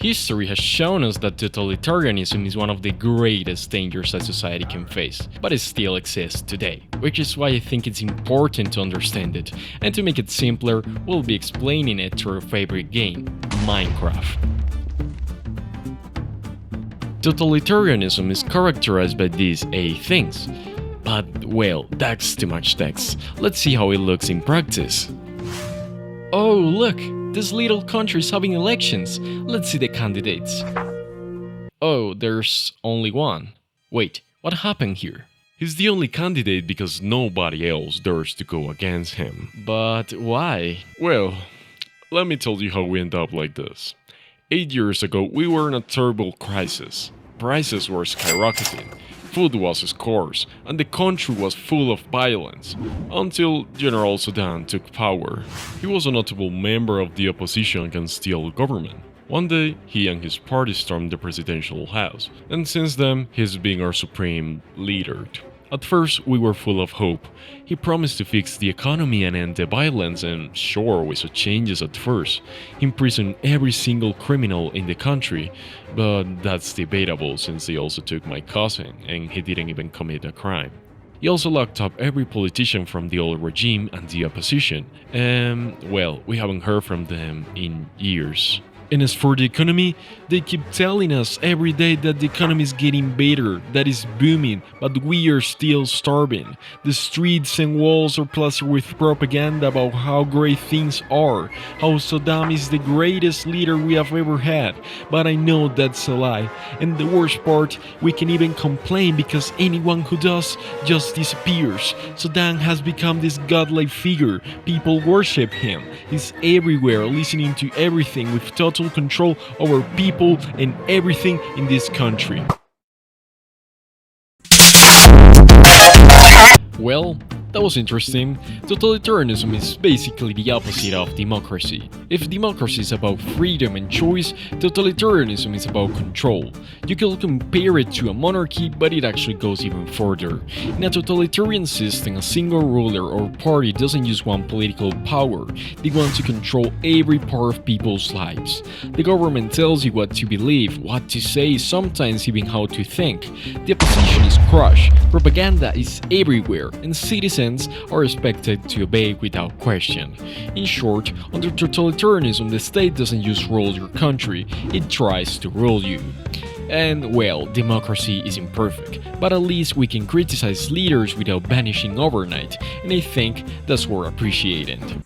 History has shown us that totalitarianism is one of the greatest dangers that society can face, but it still exists today, which is why I think it's important to understand it, and to make it simpler, we'll be explaining it through our favorite game, Minecraft. Totalitarianism is characterized by these 8 things, but well, that's too much text. Let's see how it looks in practice. Oh, look! This little country is having elections. Let's see the candidates. Oh, there's only one. Wait, what happened here? He's the only candidate because nobody else dares to go against him. But why? Well, let me tell you how we end up like this. 8 years ago, we were in a terrible crisis. Prices were skyrocketing. Food was scarce, and the country was full of violence, until General Sudan took power. He was a notable member of the opposition against the old government. One day, he and his party stormed the presidential house, and since then, he's been our supreme leader. At first, we were full of hope. He promised to fix the economy and end the violence, and sure, we saw changes at first. He imprisoned every single criminal in the country, but that's debatable since he also took my cousin, and he didn't even commit a crime. He also locked up every politician from the old regime and the opposition, and well, we haven't heard from them in years. And as for the economy, they keep telling us every day that the economy is getting better, that it's booming, but we are still starving. The streets and walls are plastered with propaganda about how great things are, how Saddam is the greatest leader we have ever had, but I know that's a lie. And the worst part, we can even complain because anyone who does just disappears. Saddam has become this godlike figure, people worship him, he's everywhere, listening to everything with total control over people and everything in this country. Well, that was interesting. Totalitarianism is basically the opposite of democracy. If democracy is about freedom and choice, totalitarianism is about control. You can compare it to a monarchy, but it actually goes even further. In a totalitarian system, a single ruler or party doesn't use one political power. They want to control every part of people's lives. The government tells you what to believe, what to say, sometimes even how to think. The opposition is crushed, propaganda is everywhere, and citizens are expected to obey without question. In short, under totalitarianism, the state doesn't just rule your country, it tries to rule you. And well, democracy is imperfect, but at least we can criticize leaders without vanishing overnight, and I think that's worth appreciating.